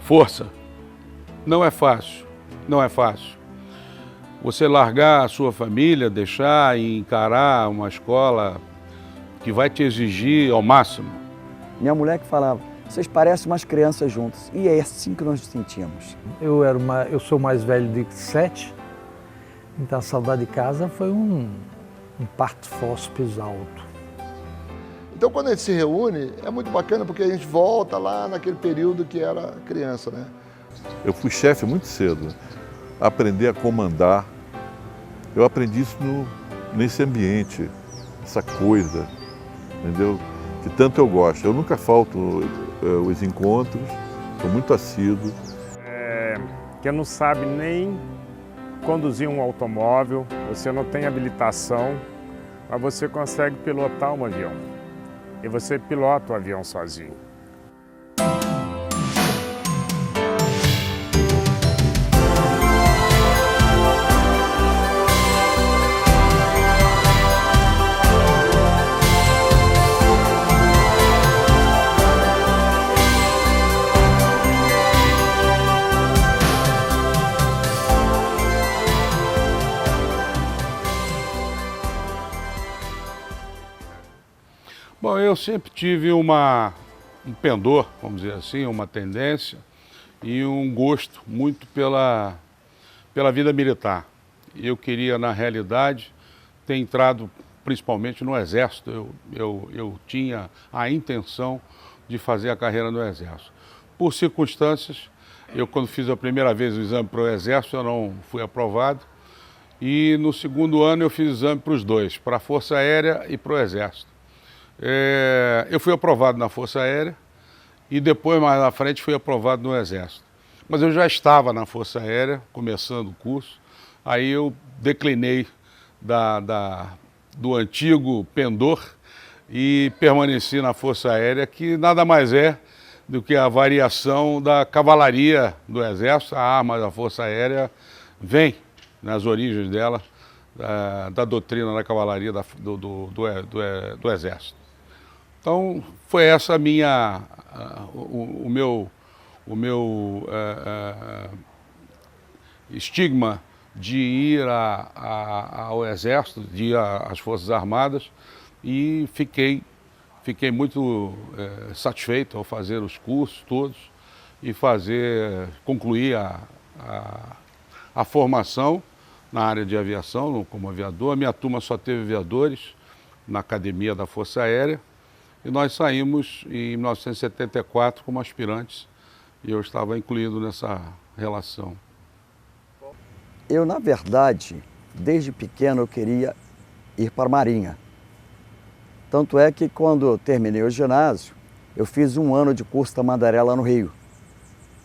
Força. Não é fácil, não é fácil. Você largar a sua família, deixar e encarar uma escola que vai te exigir ao máximo. Minha mulher que falava, vocês parecem umas crianças juntas. E é assim que nós nos sentimos. Eu sou mais velho de 7, então a saudade de casa foi um parto fósseis alto. Então, quando a gente se reúne, é muito bacana porque a gente volta lá naquele período que era criança, né? Eu fui chefe muito cedo, aprender a comandar. Eu aprendi isso nesse ambiente, essa coisa, entendeu? Que tanto eu gosto. Eu nunca falto os encontros, sou muito assíduo. Que não sabe nem conduzir um automóvel, você não tem habilitação, mas você consegue pilotar um avião. E você pilota o avião sozinho. Bom, eu sempre tive um pendor, vamos dizer assim, uma tendência e um gosto muito pela vida militar. Eu queria, na realidade, ter entrado principalmente no Exército. Eu tinha a intenção de fazer a carreira no Exército. Por circunstâncias, quando fiz a primeira vez o exame para o Exército, eu não fui aprovado. E no segundo ano eu fiz o exame para os dois, para a Força Aérea e para o Exército. Eu fui aprovado na Força Aérea e depois, mais na frente, fui aprovado no Exército. Mas eu já estava na Força Aérea, começando o curso, aí eu declinei do antigo pendor e permaneci na Força Aérea, que nada mais é do que a variação da cavalaria do Exército. A arma da Força Aérea vem, nas origens dela, da doutrina da cavalaria do Exército. Então, foi essa o meu estigma de ir ao Exército, de ir às Forças Armadas, e fiquei muito satisfeito ao fazer os cursos todos e concluir a formação na área de aviação, como aviador. A minha turma só teve aviadores na Academia da Força Aérea. E nós saímos em 1974 como aspirantes e eu estava incluído nessa relação. Eu, na verdade, desde pequeno eu queria ir para a Marinha. Tanto é que quando eu terminei o ginásio, eu fiz um ano de curso Tamandaré lá no Rio,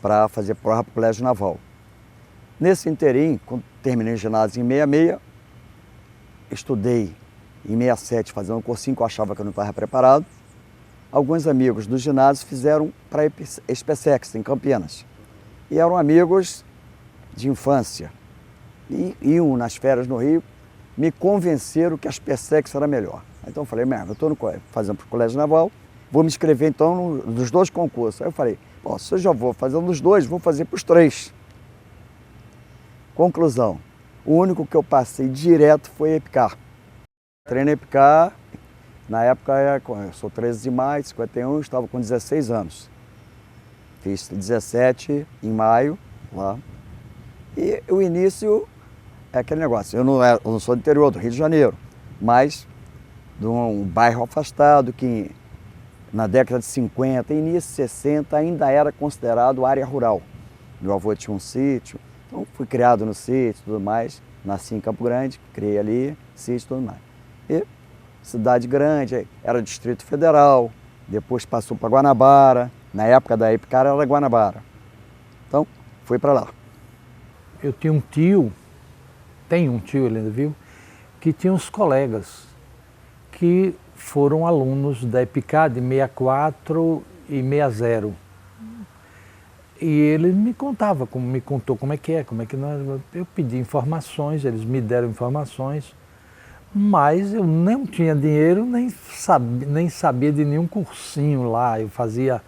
para fazer prova para o Colégio Naval. Nesse inteirinho, quando terminei o ginásio em 66, estudei em 67 fazendo um cursinho que eu achava que eu não estava preparado. Alguns amigos do ginásio fizeram para a SpaceX, em Campinas. E eram amigos de infância. E iam nas férias no Rio, me convenceram que a SpaceX era melhor. Então eu falei, eu estou fazendo para o Colégio Naval, vou me inscrever então nos dois concursos. Aí eu falei, se eu já vou fazer nos dois, vou fazer para os três. Conclusão, o único que eu passei direto foi EPICAR. Treinei EPICAR. Na época, eu sou 13 de maio de 51, estava com 16 anos. Fiz 17 em maio, lá. E o início é aquele negócio. Eu não sou do interior, do Rio de Janeiro, mas de um bairro afastado que na década de 50, início de 60, ainda era considerado área rural. Meu avô tinha um sítio, então fui criado no sítio e tudo mais. Nasci em Campo Grande, criei ali, sítio e tudo mais. E cidade grande, era Distrito Federal, depois passou para Guanabara, na época da EPICAR era Guanabara. Então, fui para lá. Eu tinha um tio, tem um tio, ele ainda viu, que tinha uns colegas que foram alunos da EPICAR de 64 e 60. E ele me contou como é que nós... Eu pedi informações, eles me deram informações, mas eu não tinha dinheiro, nem sabia de nenhum cursinho lá. Eu fazia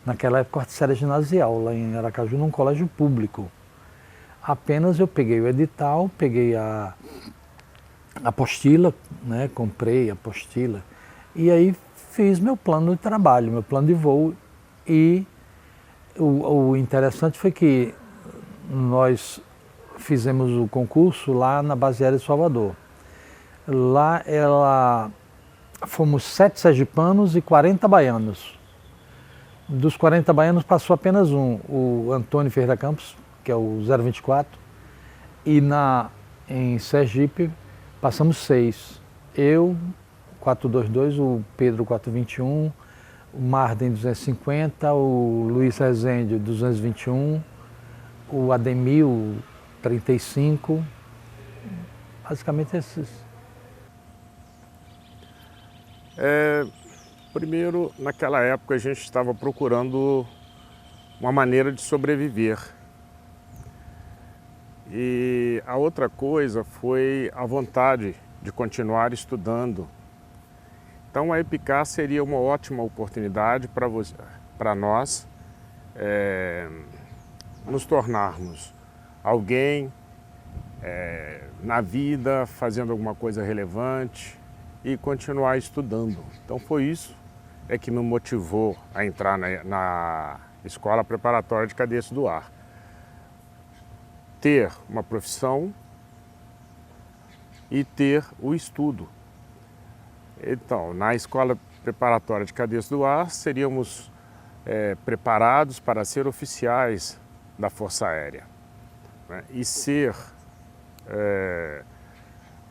naquela época, quarta série ginasial, lá em Aracaju, num colégio público. Apenas eu peguei o edital, peguei a apostila, né, comprei a apostila, e aí fiz meu plano de trabalho, meu plano de voo. E o interessante foi que nós fizemos o concurso lá na base aérea de Salvador. Lá fomos 7 sergipanos e 40 baianos. Dos 40 baianos passou apenas um, o Antônio Ferreira Campos, que é o 024, e em Sergipe passamos 6. Eu, 422, o Pedro 421, o Marden 250, o Luiz Rezende 221, o Ademil 35, basicamente esses. Primeiro, naquela época a gente estava procurando uma maneira de sobreviver. E a outra coisa foi a vontade de continuar estudando. Então a EPICAR seria uma ótima oportunidade para nós nos tornarmos alguém na vida, fazendo alguma coisa relevante e continuar estudando. Então foi isso que me motivou a entrar na Escola Preparatória de Cadetes do Ar. Ter uma profissão e ter o estudo. Então, na Escola Preparatória de Cadetes do Ar, seríamos preparados para ser oficiais da Força Aérea, né? E ser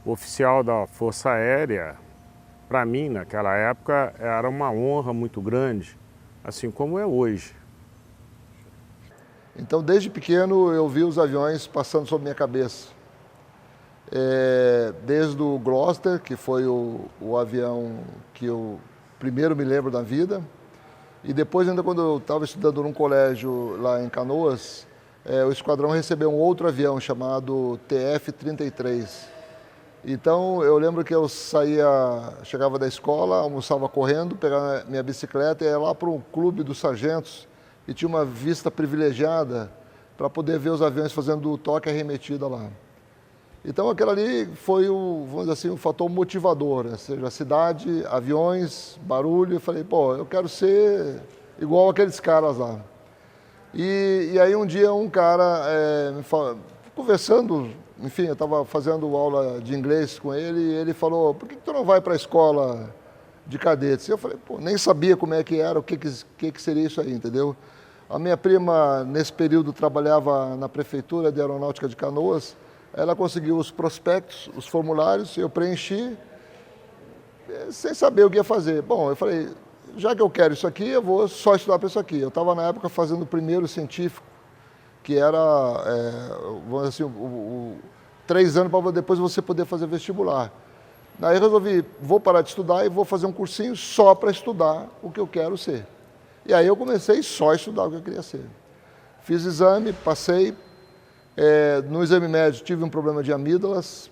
oficial da Força Aérea, para mim, naquela época, era uma honra muito grande, assim como é hoje. Então, desde pequeno, eu vi os aviões passando sobre minha cabeça. Desde o Gloster, que foi o avião que eu primeiro me lembro da vida, e depois, ainda quando eu estava estudando num colégio lá em Canoas, o esquadrão recebeu um outro avião chamado TF-33. Então, eu lembro que eu chegava da escola, almoçava correndo, pegava minha bicicleta e ia lá para um clube dos sargentos, e tinha uma vista privilegiada para poder ver os aviões fazendo o toque e arremetida lá. Então, aquilo ali foi, vamos dizer assim, um fator motivador, ou seja, a cidade, aviões, barulho. Eu falei, pô, eu quero ser igual aqueles caras lá. E aí um dia um cara, conversando, enfim, eu estava fazendo aula de inglês com ele, e ele falou, por que tu não vai para a escola de cadetes? E eu falei, pô, nem sabia como é que era, o que seria isso aí, entendeu? A minha prima, nesse período, trabalhava na Prefeitura de Aeronáutica de Canoas. Ela conseguiu os prospectos, os formulários, eu preenchi, sem saber o que ia fazer. Bom, eu falei, já que eu quero isso aqui, eu vou só estudar para isso aqui. Eu estava, na época, fazendo o primeiro científico, que era, vamos dizer assim, 3 anos para depois você poder fazer vestibular. Aí eu resolvi, vou parar de estudar e vou fazer um cursinho só para estudar o que eu quero ser. E aí eu comecei só a estudar o que eu queria ser. Fiz exame, passei. No exame médio tive um problema de amígdalas,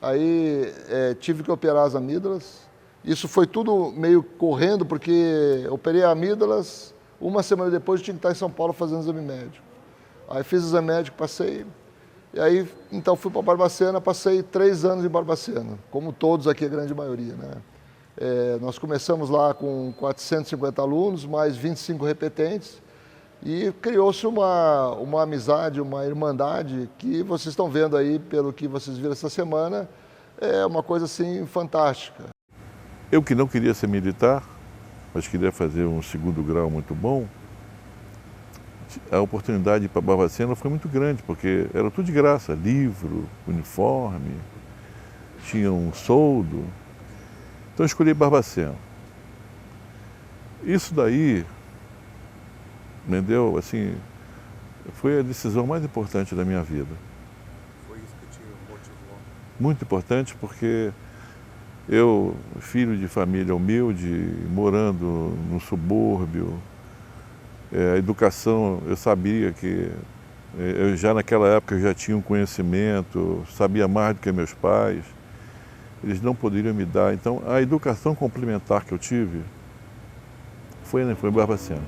aí tive que operar as amígdalas. Isso foi tudo meio correndo, porque operei amígdalas, uma semana depois eu tinha que estar em São Paulo fazendo exame médico. Aí fiz exame médico, passei, e aí então fui para Barbacena, passei 3 anos em Barbacena, como todos aqui, a grande maioria, né? Nós começamos lá com 450 alunos, mais 25 repetentes, e criou-se uma amizade, uma irmandade que vocês estão vendo aí, pelo que vocês viram essa semana, é uma coisa assim fantástica. Eu que não queria ser militar, mas queria fazer um 2º grau muito bom, a oportunidade para Barbacena foi muito grande, porque era tudo de graça, livro, uniforme, tinha um soldo. Então eu escolhi Barbacena. Isso daí, entendeu? Assim, foi a decisão mais importante da minha vida. Foi isso que te motivou? Muito importante, porque eu, filho de família humilde, morando no subúrbio, a educação, eu sabia que, já naquela época eu já tinha um conhecimento, sabia mais do que meus pais, eles não poderiam me dar. Então, a educação complementar que eu tive foi em Barbacena.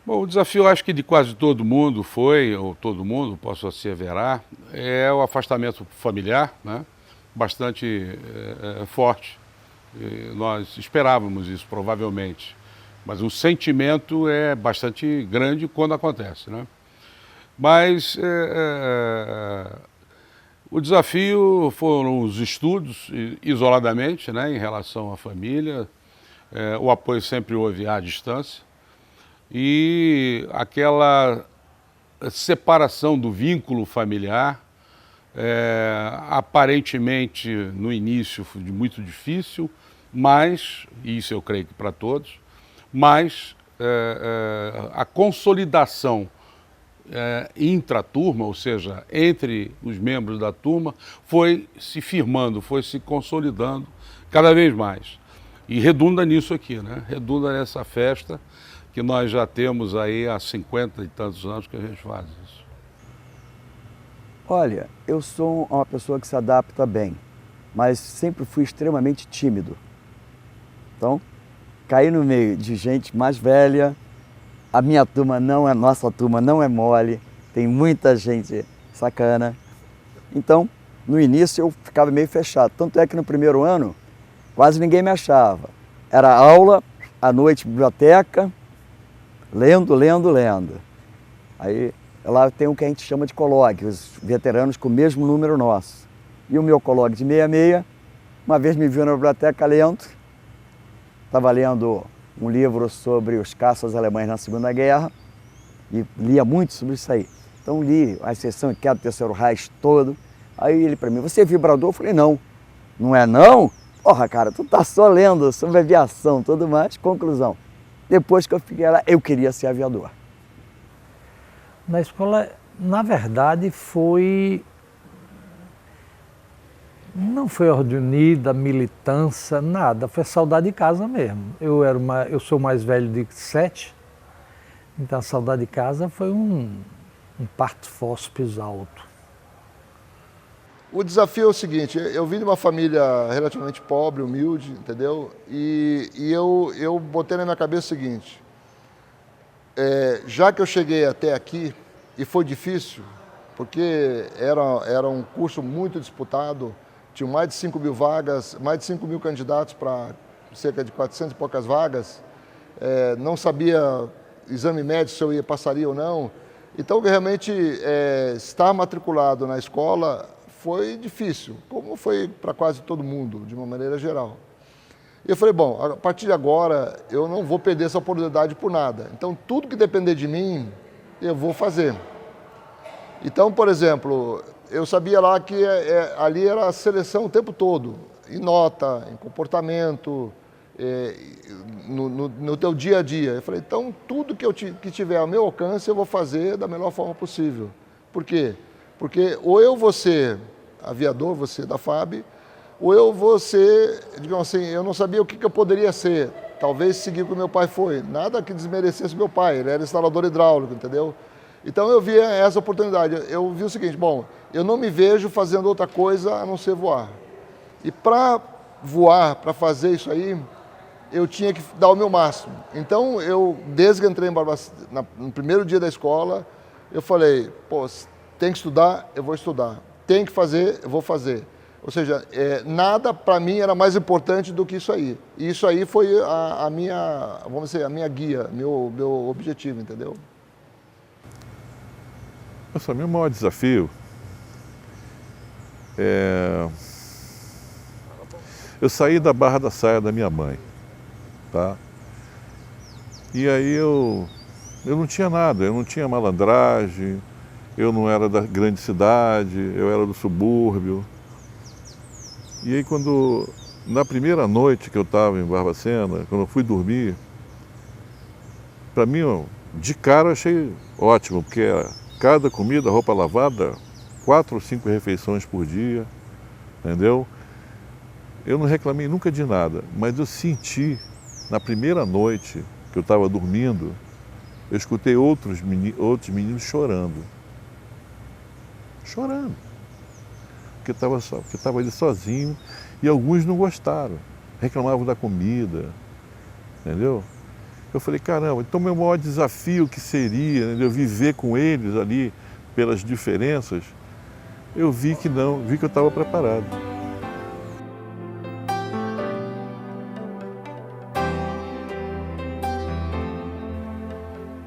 Bom, o desafio, acho que de quase todo mundo foi, ou todo mundo, posso asseverar, é o afastamento familiar, né? Bastante forte. E nós esperávamos isso, provavelmente. Mas o sentimento é bastante grande quando acontece, né? Mas o desafio foram os estudos, isoladamente, né, em relação à família. O apoio sempre houve à distância. E aquela separação do vínculo familiar, aparentemente no início foi muito difícil, mas, isso eu creio que para todos, mas a consolidação intraturma, ou seja, entre os membros da turma, foi se firmando, foi se consolidando cada vez mais. E redunda nisso aqui, né? Redunda nessa festa que nós já temos aí há 50 e tantos anos que a gente faz isso. Olha, eu sou uma pessoa que se adapta bem, mas sempre fui extremamente tímido. Então, caí no meio de gente mais velha, a minha turma não é, nossa turma não é mole, tem muita gente sacana. Então, no início eu ficava meio fechado, tanto é que no primeiro ano quase ninguém me achava. Era aula, à noite biblioteca, lendo. Aí lá tem o que a gente chama de colóquio, os veteranos com o mesmo número nosso. E o meu colóquio de 66, uma vez me viu na biblioteca lendo, estava lendo um livro sobre os caças alemães na Segunda Guerra e lia muito sobre isso aí. Então li a seção que é do Terceiro Reich todo. Aí ele para mim, você é vibrador? Eu falei, não. Não é não? Porra, cara, tu tá só lendo sobre aviação e tudo mais. Conclusão. Depois que eu fiquei lá, eu queria ser aviador. Na escola, na verdade, não foi ordem unida, militância, nada. Foi saudade de casa mesmo. Eu sou mais velho de 7, então a saudade de casa foi um parto fóspis alto. O desafio é o seguinte, eu vim de uma família relativamente pobre, humilde, entendeu? E eu botei na minha cabeça o seguinte, já que eu cheguei até aqui, e foi difícil, porque era um curso muito disputado, tinha mais de 5 mil vagas, mais de 5 mil candidatos para cerca de 400 e poucas vagas, não sabia exame médico se eu passaria ou não. Então, realmente, estar matriculado na escola foi difícil, como foi para quase todo mundo, de uma maneira geral. E eu falei, bom, a partir de agora eu não vou perder essa oportunidade por nada. Então, tudo que depender de mim, eu vou fazer. Então, por exemplo, eu sabia lá que ali era a seleção o tempo todo, em nota, em comportamento, no teu dia a dia. Eu falei, então, tudo que tiver ao meu alcance, eu vou fazer da melhor forma possível. Por quê? Porque ou eu vou ser aviador, vou ser da FAB, ou eu vou ser, digamos assim, eu não sabia o que eu poderia ser. Talvez seguir o que meu pai foi. Nada que desmerecesse meu pai, ele era instalador hidráulico, entendeu? Então eu via essa oportunidade. Eu vi o seguinte, bom, eu não me vejo fazendo outra coisa a não ser voar. E para voar, para fazer isso aí, eu tinha que dar o meu máximo. Então eu, desde que entrei em Barbacena, no primeiro dia da escola, eu falei, pô, tem que estudar, eu vou estudar. Tem que fazer, eu vou fazer. Ou seja, nada para mim era mais importante do que isso aí. E isso aí foi a minha, vamos dizer, a minha guia, meu objetivo, entendeu? Nossa, meu maior desafio eu saí da Barra da Saia da minha mãe, tá? E aí eu não tinha nada, eu não tinha malandragem, eu não era da grande cidade, eu era do subúrbio. E aí na primeira noite que eu estava em Barbacena, quando eu fui dormir, para mim, de cara eu achei ótimo, porque cada comida, roupa lavada, 4 ou 5 refeições por dia, entendeu? Eu não reclamei nunca de nada, mas eu senti, na primeira noite que eu estava dormindo, eu escutei outros meninos chorando. Chorando. Porque estava ali sozinho e alguns não gostaram, reclamavam da comida, entendeu? Eu falei, caramba, então meu maior desafio que seria, né, de eu viver com eles ali, pelas diferenças, eu vi que não, vi que eu estava preparado.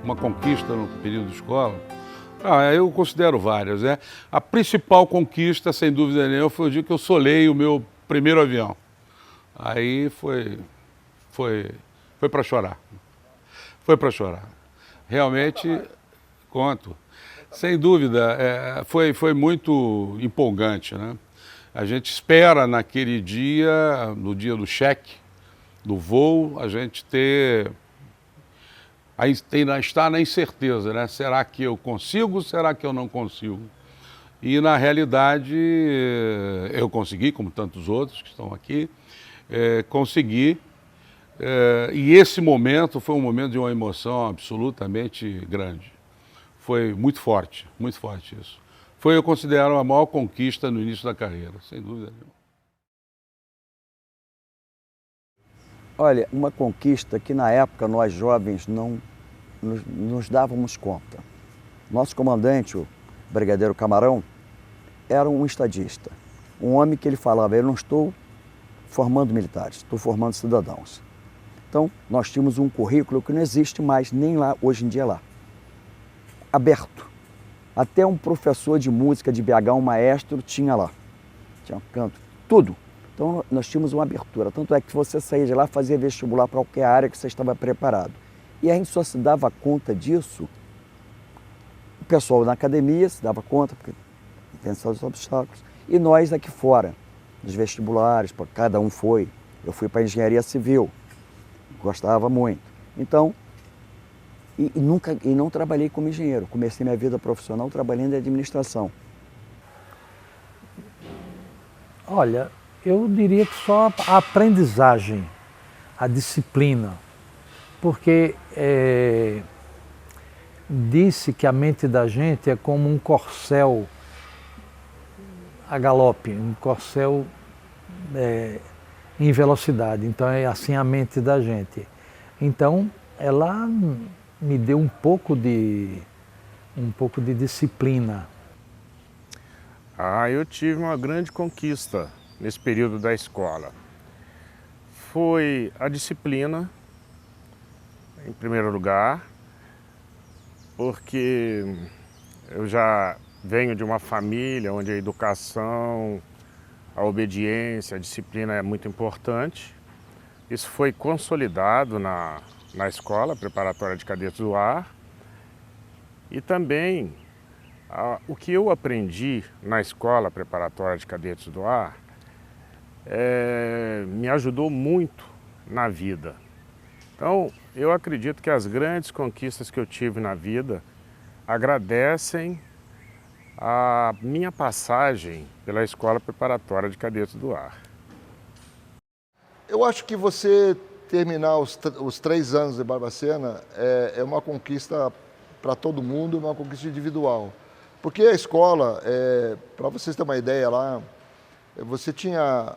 Uma conquista no período de escola? Eu considero várias, né? A principal conquista, sem dúvida nenhuma, foi o dia que eu solei o meu primeiro avião. Aí foi para chorar. Foi para chorar. Realmente, conto. Sem dúvida, foi muito empolgante, né? A gente espera naquele dia, no dia do cheque, do voo, a gente está na incerteza, né? Será que eu consigo, será que eu não consigo? E na realidade eu consegui, como tantos outros que estão aqui, consegui. E esse momento foi um momento de uma emoção absolutamente grande. Foi muito forte isso. Eu considero a maior conquista no início da carreira, sem dúvida nenhuma. Olha, uma conquista que na época nós jovens não nos dávamos conta. Nosso comandante, o Brigadeiro Camarão, era um estadista. Um homem que ele falava, eu não estou formando militares, estou formando cidadãos. Então, nós tínhamos um currículo que não existe mais nem lá, hoje em dia lá. Aberto. Até um professor de música de BH, um maestro, tinha lá. Tinha canto, tudo. Então, nós tínhamos uma abertura. Tanto é que você saía de lá, fazia vestibular para qualquer área que você estava preparado. E a gente só se dava conta disso, o pessoal na academia se dava conta, porque pensava os obstáculos, e nós aqui fora, nos vestibulares, cada um foi. Eu fui para a engenharia civil, gostava muito. Então, e não trabalhei como engenheiro, comecei minha vida profissional trabalhando em administração. Olha, eu diria que só a aprendizagem, a disciplina, porque disse que a mente da gente é como um corcel a galope, um corcel em velocidade, então é assim a mente da gente. Então ela me deu um pouco de disciplina. Eu tive uma grande conquista nesse período da escola. Foi a disciplina, em primeiro lugar, porque eu já venho de uma família onde a educação, a obediência, a disciplina é muito importante. Isso foi consolidado na escola preparatória de cadetes do ar. E também o que eu aprendi na escola preparatória de cadetes do ar me ajudou muito na vida. Então, eu acredito que as grandes conquistas que eu tive na vida agradecem a minha passagem pela escola preparatória de cadetes do ar. Eu acho que você terminar os 3 anos de Barbacena é uma conquista para todo mundo, uma conquista individual. Porque a escola, para vocês terem uma ideia lá, você tinha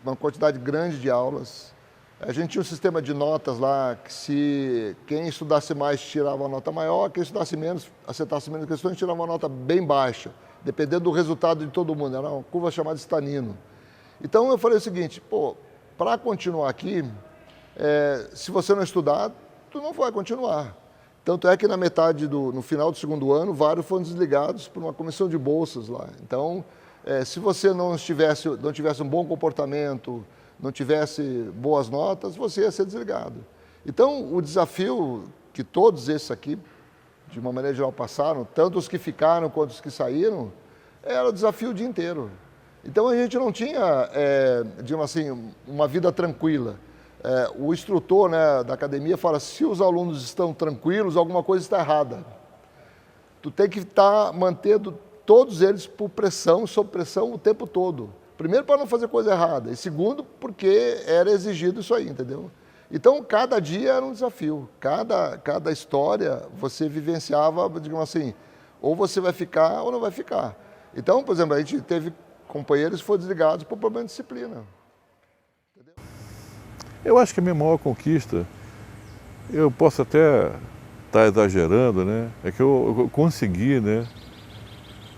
uma quantidade grande de aulas. A gente tinha um sistema de notas lá, que se quem estudasse mais tirava uma nota maior, quem estudasse menos, acertasse menos questões, tirava uma nota bem baixa, dependendo do resultado de todo mundo. Era uma curva chamada Stanino. Então eu falei o seguinte, para continuar aqui, se você não estudar, tu não vai continuar. Tanto é que no final do 2º ano, vários foram desligados por uma comissão de bolsas lá. Então, se você não tivesse um bom comportamento, não tivesse boas notas, você ia ser desligado. Então, o desafio que todos esses aqui, de uma maneira geral, passaram, tanto os que ficaram quanto os que saíram, era o desafio o dia inteiro. Então, a gente não tinha, digamos assim, uma vida tranquila. O instrutor, né, da academia fala, se os alunos estão tranquilos, alguma coisa está errada. Tu tem que estar mantendo todos eles sob pressão o tempo todo. Primeiro, para não fazer coisa errada. E segundo, porque era exigido isso aí, entendeu? Então, cada dia era um desafio. Cada história você vivenciava, digamos assim, ou você vai ficar ou não vai ficar. Então, por exemplo, a gente teve companheiros que foram desligados por problema de disciplina. Eu acho que a minha maior conquista Eu posso até estar exagerando, né? É que eu consegui, né?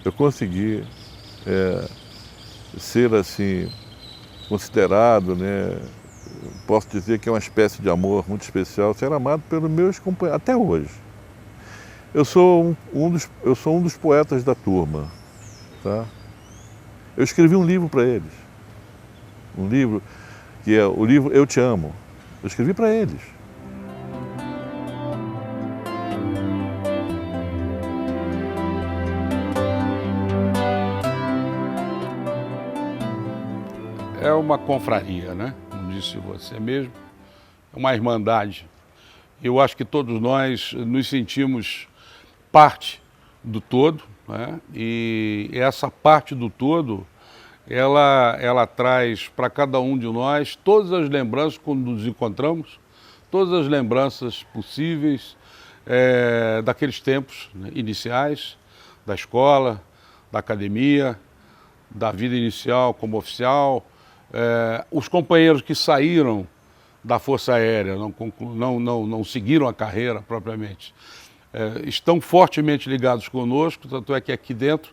Eu consegui ser assim, considerado, né? Posso dizer que é uma espécie de amor muito especial, ser amado pelos meus companheiros, até hoje. Eu sou um dos poetas da turma, tá? Eu escrevi um livro para eles, um livro que é o livro Eu Te Amo. Eu escrevi para eles. É uma confraria, né? Como disse você mesmo, é uma irmandade. Eu acho que todos nós nos sentimos parte do todo, né? E essa parte do todo, ela traz para cada um de nós todas as lembranças quando nos encontramos, todas as lembranças possíveis daqueles tempos, né, iniciais, da escola, da academia, da vida inicial como oficial, os companheiros que saíram da Força Aérea, não seguiram a carreira propriamente, estão fortemente ligados conosco, tanto é que aqui dentro,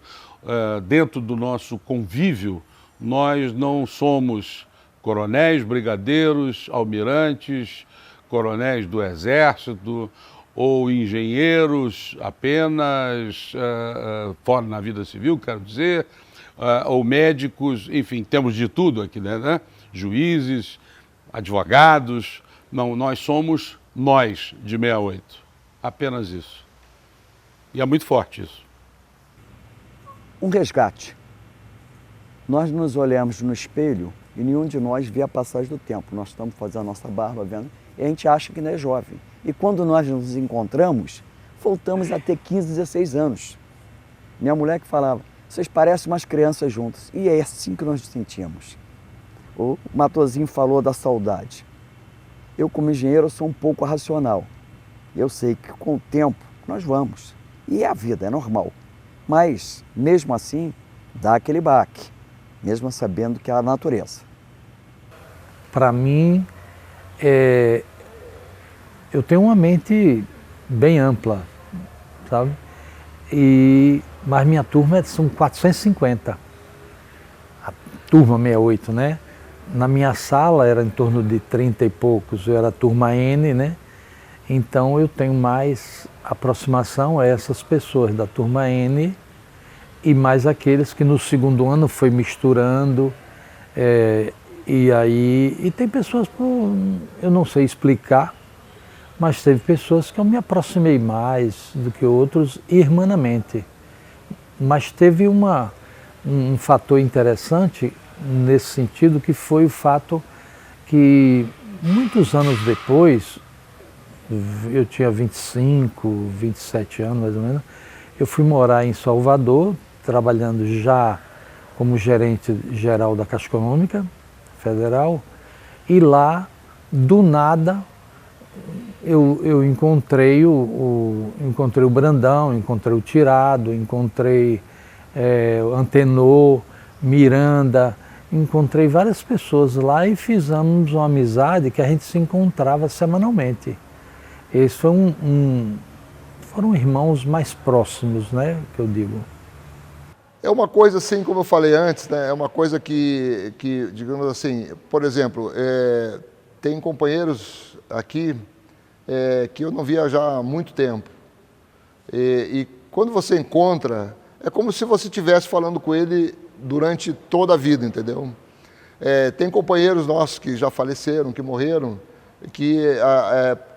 dentro do nosso convívio, nós não somos coronéis, brigadeiros, almirantes, coronéis do Exército ou engenheiros apenas, fora na vida civil, quero dizer, ou médicos, enfim, temos de tudo aqui, né? Juízes, advogados, não, nós somos nós de 68, apenas isso. E é muito forte isso. Um resgate. Nós nos olhamos no espelho e nenhum de nós vê a passagem do tempo. Nós estamos fazendo a nossa barba, vendo, e a gente acha que não é jovem. E quando nós nos encontramos, voltamos a ter 15, 16 anos. Minha mulher que falava, vocês parecem umas crianças juntas. E é assim que nós nos sentimos. O Matosinho falou da saudade. Eu, como engenheiro, sou um pouco racional. Eu sei que com o tempo nós vamos. E é a vida, é normal. Mas, mesmo assim, dá aquele baque, mesmo sabendo que é a natureza. Para mim, eu tenho uma mente bem ampla, sabe? Mas minha turma são 450, a turma 68, né? Na minha sala era em torno de 30 e poucos, eu era a turma N, né? Então eu tenho mais aproximação a essas pessoas da turma N e mais aqueles que no segundo ano foi misturando. E tem pessoas, eu não sei explicar, mas teve pessoas que eu me aproximei mais do que outros irmanamente. Mas teve um fator interessante nesse sentido, que foi o fato que muitos anos depois, eu tinha 25, 27 anos mais ou menos, eu fui morar em Salvador, trabalhando já como gerente geral da Caixa Econômica Federal, e lá, do nada, eu encontrei encontrei o Brandão, encontrei o Tirado, encontrei o Antenor, Miranda, encontrei várias pessoas lá e fizemos uma amizade que a gente se encontrava semanalmente. Esses foram irmãos mais próximos, né, que eu digo. É uma coisa assim, como eu falei antes, né, é uma coisa que digamos assim, por exemplo, tem companheiros aqui que eu não via já há muito tempo. E quando você encontra, é como se você estivesse falando com ele durante toda a vida, entendeu? Tem companheiros nossos que já faleceram, que morreram, que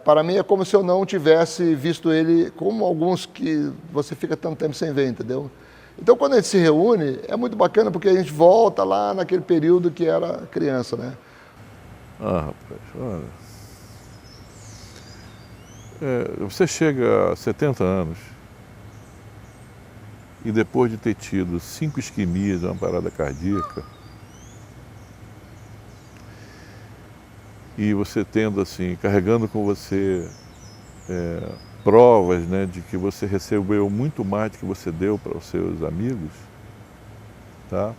para mim é como se eu não tivesse visto ele, como alguns que você fica tanto tempo sem ver, entendeu? Então quando a gente se reúne, é muito bacana porque a gente volta lá naquele período que era criança, né? Ah, rapaz, olha... você chega a 70 anos e depois de ter tido 5 isquemias, uma parada cardíaca, e você tendo assim, carregando com você provas, né, de que você recebeu muito mais do que você deu para os seus amigos, tá?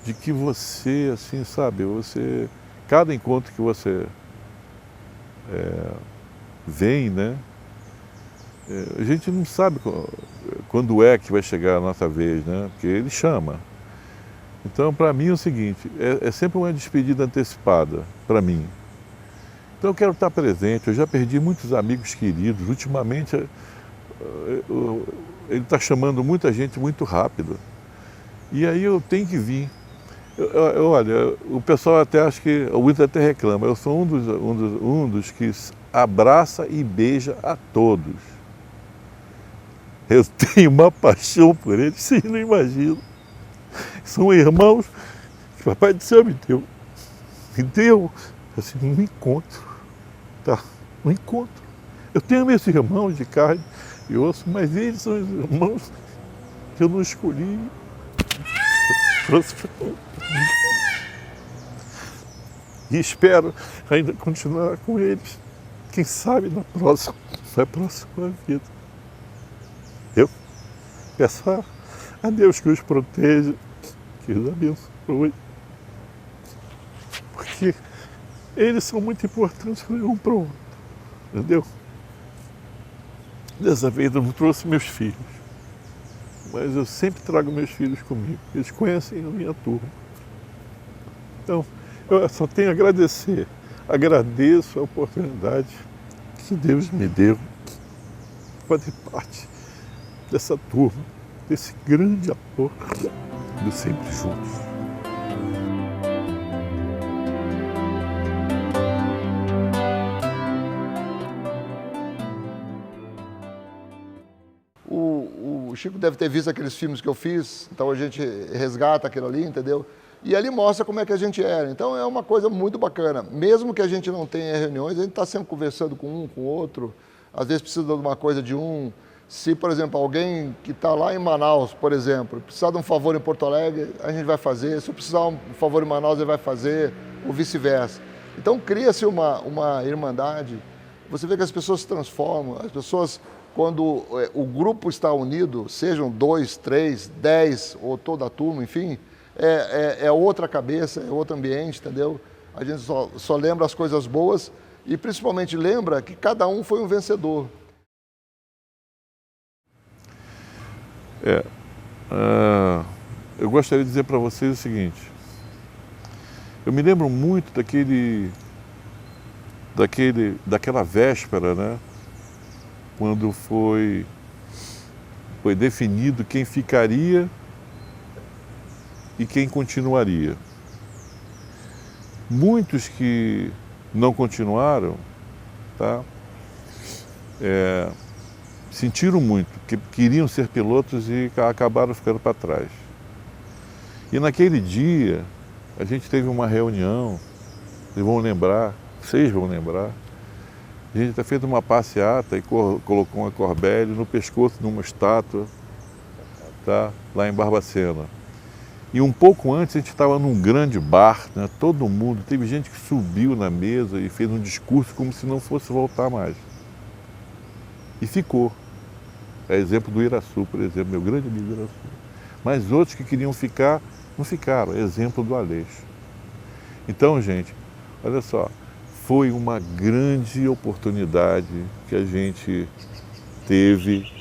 De que você, assim, sabe, cada encontro que você vem, né? A gente não sabe quando é que vai chegar a nossa vez, né? Porque ele chama. Então, para mim é o seguinte, é sempre uma despedida antecipada, para mim. Então eu quero estar presente, eu já perdi muitos amigos queridos, ultimamente ele está chamando muita gente muito rápido. E aí eu tenho que vir. Olha, o pessoal até acha que, o Wilton até reclama, eu sou um dos que abraça e beija a todos. Eu tenho uma paixão por eles, vocês não imaginam. São irmãos que o Papai do Céu me deu. Me deu, assim, um encontro. Tá? Um encontro. Eu tenho meus irmãos de carne e osso, mas eles são os irmãos que eu não escolhi. E espero ainda continuar com eles. Quem sabe na próxima vida. Eu peço a Deus que os proteja, que os abençoe. Porque eles são muito importantes um para o outro. Entendeu? Dessa vez eu não trouxe meus filhos. Mas eu sempre trago meus filhos comigo. Eles conhecem a minha turma. Então, eu só tenho a agradecer. Agradeço a oportunidade que Deus me deu de fazer parte dessa turma, desse grande amor do Sempre Juntos. O Chico deve ter visto aqueles filmes que eu fiz, então a gente resgata aquilo ali, entendeu? E ali mostra como é que a gente era. Então é uma coisa muito bacana. Mesmo que a gente não tenha reuniões, a gente está sempre conversando com um, com o outro. Às vezes precisa de uma coisa de um. Se, por exemplo, alguém que está lá em Manaus, por exemplo, precisar de um favor em Porto Alegre, a gente vai fazer. Se eu precisar de um favor em Manaus, ele vai fazer, ou vice-versa. Então cria-se uma irmandade. Você vê que as pessoas se transformam. As pessoas, quando o grupo está unido, sejam 2, 3, 10 ou toda a turma, enfim, é outra cabeça, é outro ambiente, entendeu? A gente só lembra as coisas boas e principalmente lembra que cada um foi um vencedor. Eu gostaria de dizer para vocês o seguinte. Eu me lembro muito daquela véspera, né? Quando foi definido quem ficaria e quem continuaria. Muitos que não continuaram, tá? Sentiram muito, que queriam ser pilotos e acabaram ficando para trás. E naquele dia, a gente teve uma reunião, vocês vão lembrar, a gente até fez uma passeata e colocou uma corbelha no pescoço de uma estátua, tá? Lá em Barbacena. E um pouco antes a gente estava num grande bar, né? Todo mundo, teve gente que subiu na mesa e fez um discurso como se não fosse voltar mais. E ficou. É exemplo do Iraçu, por exemplo, meu grande amigo Iraçu. Mas outros que queriam ficar, não ficaram. É exemplo do Aleixo. Então, gente, olha só, foi uma grande oportunidade que a gente teve.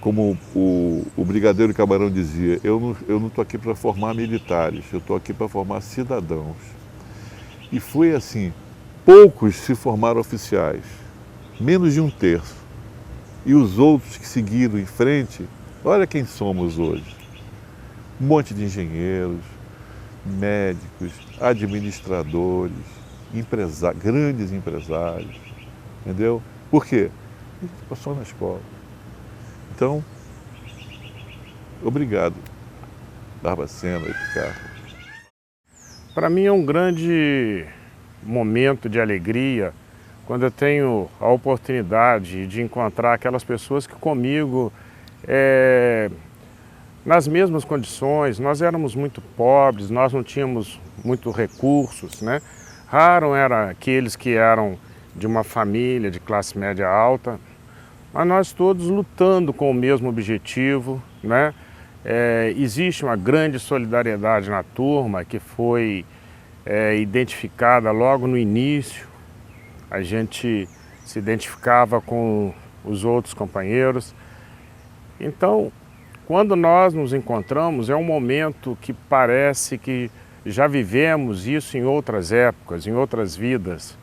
Como o Brigadeiro Camarão dizia, eu não estou aqui para formar militares, eu estou aqui para formar cidadãos. E foi assim, poucos se formaram oficiais, menos de um terço. E os outros que seguiram em frente, olha quem somos hoje. Um monte de engenheiros, médicos, administradores, grandes empresários, entendeu? Por quê? A gente passou na escola. Então, obrigado, Barbacena e Picarro. Para mim é um grande momento de alegria quando eu tenho a oportunidade de encontrar aquelas pessoas que comigo, nas mesmas condições, nós éramos muito pobres, nós não tínhamos muitos recursos, né? Raro eram aqueles que eram de uma família de classe média alta, mas nós todos lutando com o mesmo objetivo, né? Existe uma grande solidariedade na turma que foi identificada logo no início, a gente se identificava com os outros companheiros. Então, quando nós nos encontramos, é um momento que parece que já vivemos isso em outras épocas, em outras vidas.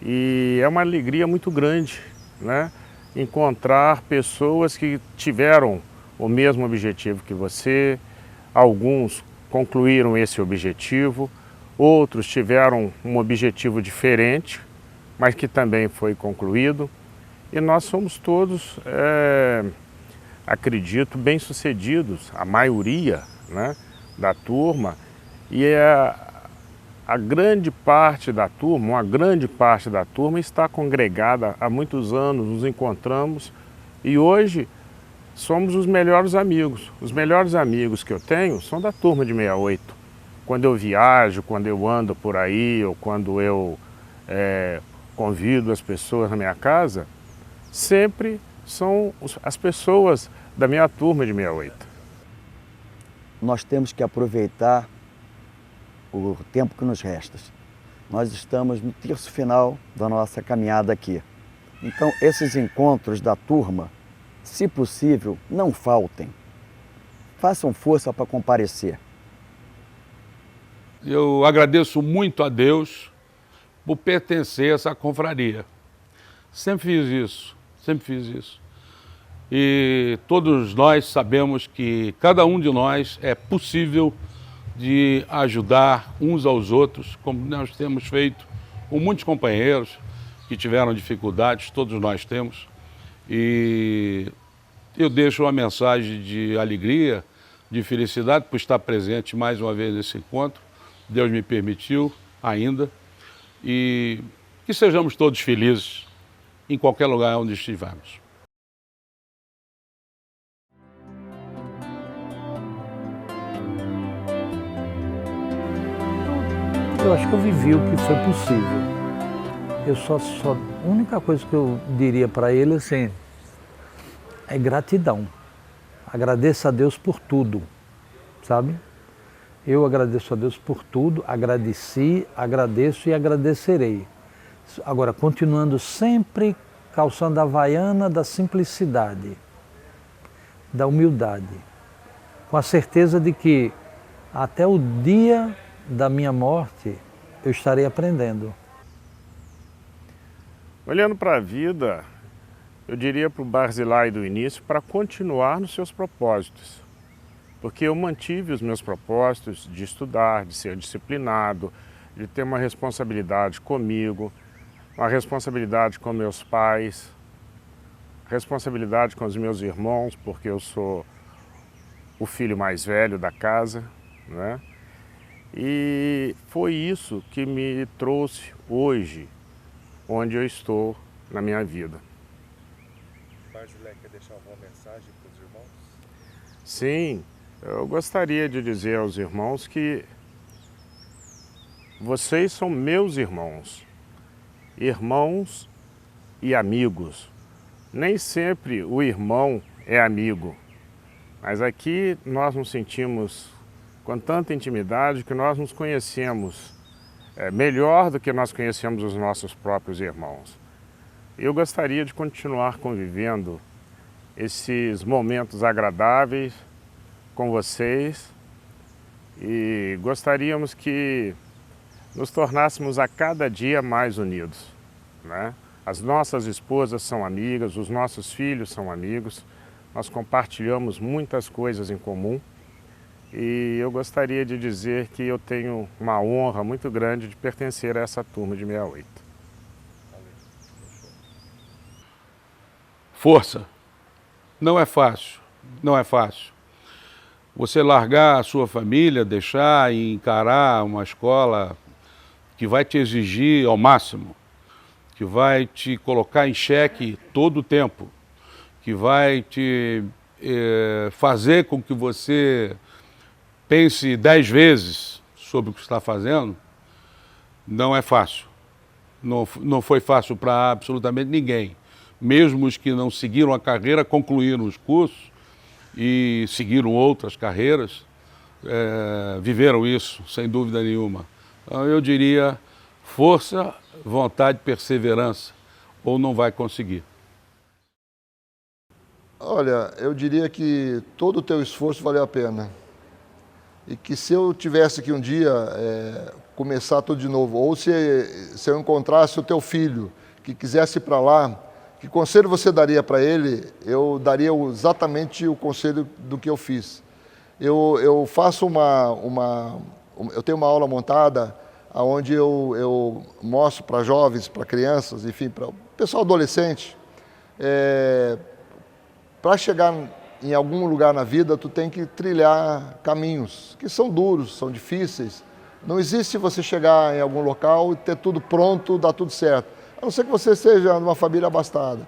E é uma alegria muito grande, né? Encontrar pessoas que tiveram o mesmo objetivo que você, alguns concluíram esse objetivo, outros tiveram um objetivo diferente, mas que também foi concluído. E nós somos todos, acredito, bem-sucedidos, a maioria, né, da turma, e a grande parte da turma, uma grande parte da turma está congregada há muitos anos, nos encontramos e hoje somos os melhores amigos. Os melhores amigos que eu tenho são da turma de 68. Quando eu viajo, quando eu ando por aí ou quando eu convido as pessoas na minha casa, sempre são as pessoas da minha turma de 68. Nós temos que aproveitar o tempo que nos resta. Nós estamos no terço final da nossa caminhada aqui. Então, esses encontros da turma, se possível, não faltem. Façam força para comparecer. Eu agradeço muito a Deus por pertencer a essa confraria. Sempre fiz isso. E todos nós sabemos que cada um de nós é possível de ajudar uns aos outros, como nós temos feito com muitos companheiros que tiveram dificuldades, todos nós temos. E eu deixo uma mensagem de alegria, de felicidade por estar presente mais uma vez nesse encontro. Deus me permitiu ainda. E que sejamos todos felizes em qualquer lugar onde estivermos. Eu acho que eu vivi o que foi possível. A única coisa que eu diria para ele assim, é gratidão. Agradeça a Deus por tudo, sabe? Eu agradeço a Deus por tudo, agradeci, agradeço e agradecerei. Agora, continuando sempre calçando a havaiana da simplicidade, da humildade, com a certeza de que até o dia da minha morte eu estarei aprendendo. Olhando para a vida, eu diria para o Barzilai do início para continuar nos seus propósitos. Porque eu mantive os meus propósitos de estudar, de ser disciplinado, de ter uma responsabilidade comigo, uma responsabilidade com meus pais, responsabilidade com os meus irmãos, porque eu sou o filho mais velho da casa, né? E foi isso que me trouxe hoje, onde eu estou na minha vida. Barzilai, quer deixar alguma mensagem para os irmãos? Sim, eu gostaria de dizer aos irmãos que vocês são meus irmãos, irmãos e amigos. Nem sempre o irmão é amigo, mas aqui nós nos sentimos com tanta intimidade que nós nos conhecemos melhor do que nós conhecemos os nossos próprios irmãos. Eu gostaria de continuar convivendo esses momentos agradáveis com vocês e gostaríamos que nos tornássemos a cada dia mais unidos, né? As nossas esposas são amigas, os nossos filhos são amigos, nós compartilhamos muitas coisas em comum. E eu gostaria de dizer que eu tenho uma honra muito grande de pertencer a essa turma de 68. Força. Não é fácil, não é fácil. Você largar a sua família, deixar e encarar uma escola que vai te exigir ao máximo, que vai te colocar em xeque todo o tempo, que vai te fazer com que você pense 10 vezes sobre o que está fazendo, não é fácil. Não foi fácil para absolutamente ninguém. Mesmo os que não seguiram a carreira, concluíram os cursos e seguiram outras carreiras, viveram isso, sem dúvida nenhuma. Então, eu diria força, vontade, perseverança, ou não vai conseguir? Olha, eu diria que todo o teu esforço valeu a pena. E que se eu tivesse que um dia começar tudo de novo, ou se eu encontrasse o teu filho que quisesse ir para lá, que conselho você daria para ele? Eu daria exatamente o conselho do que eu fiz. Eu faço eu tenho uma aula montada onde eu mostro para jovens, para crianças, enfim, para o pessoal adolescente, para chegar em algum lugar na vida, tu tem que trilhar caminhos que são duros, são difíceis. Não existe você chegar em algum local e ter tudo pronto, dar tudo certo. A não ser que você seja de uma família abastada.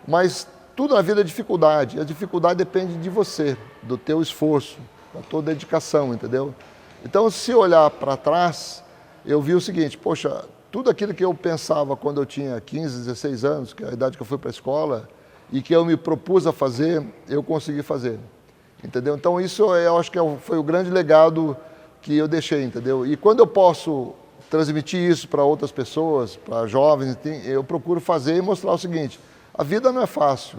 Mas tudo na vida é dificuldade. A dificuldade depende de você, do teu esforço, da tua dedicação, entendeu? Então, se olhar para trás, eu vi o seguinte, poxa, tudo aquilo que eu pensava quando eu tinha 15, 16 anos, que é a idade que eu fui para a escola, e que eu me propus a fazer, eu consegui fazer, entendeu? Então isso eu acho que foi o grande legado que eu deixei, entendeu? E quando eu posso transmitir isso para outras pessoas, para jovens, eu procuro fazer e mostrar o seguinte, a vida não é fácil,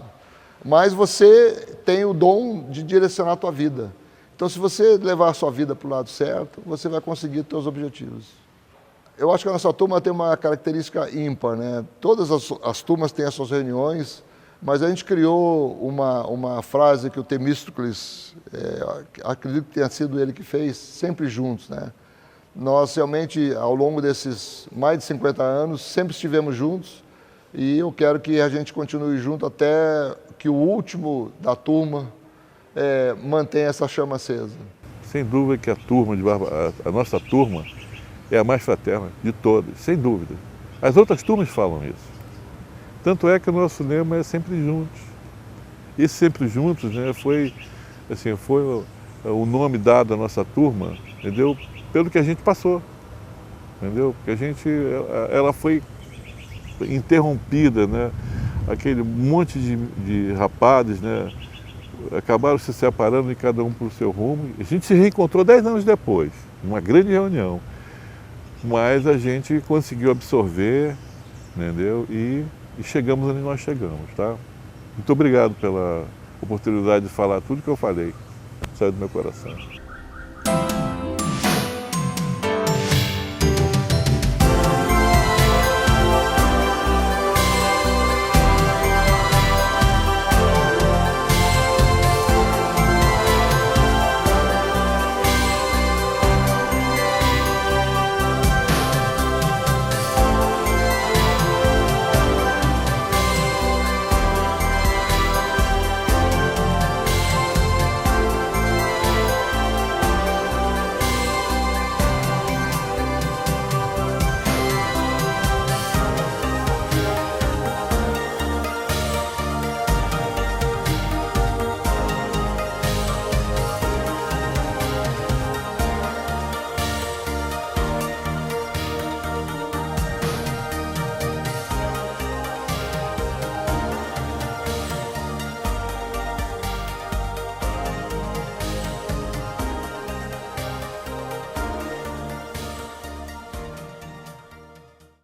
mas você tem o dom de direcionar a tua vida. Então se você levar a sua vida para o lado certo, você vai conseguir os teus objetivos. Eu acho que a nossa turma tem uma característica ímpar, né? Todas as turmas têm as suas reuniões, mas a gente criou uma frase que o Temístocles, acredito que tenha sido ele que fez, sempre juntos, né? Nós realmente, ao longo desses mais de 50 anos, sempre estivemos juntos e eu quero que a gente continue junto até que o último da turma mantenha essa chama acesa. Sem dúvida que a nossa turma é a mais fraterna de todas, sem dúvida. As outras turmas falam isso. Tanto é que o nosso lema é sempre juntos. Esse sempre juntos, né, foi o nome dado à nossa turma, entendeu? Pelo que a gente passou, entendeu? Porque ela foi interrompida, né? Aquele monte de rapazes, né? Acabaram se separando e cada um para o seu rumo. A gente se reencontrou 10 anos depois, numa grande reunião. Mas a gente conseguiu absorver, entendeu? E chegamos onde nós chegamos, tá? Muito obrigado pela oportunidade de falar tudo que eu falei. Saiu do meu coração.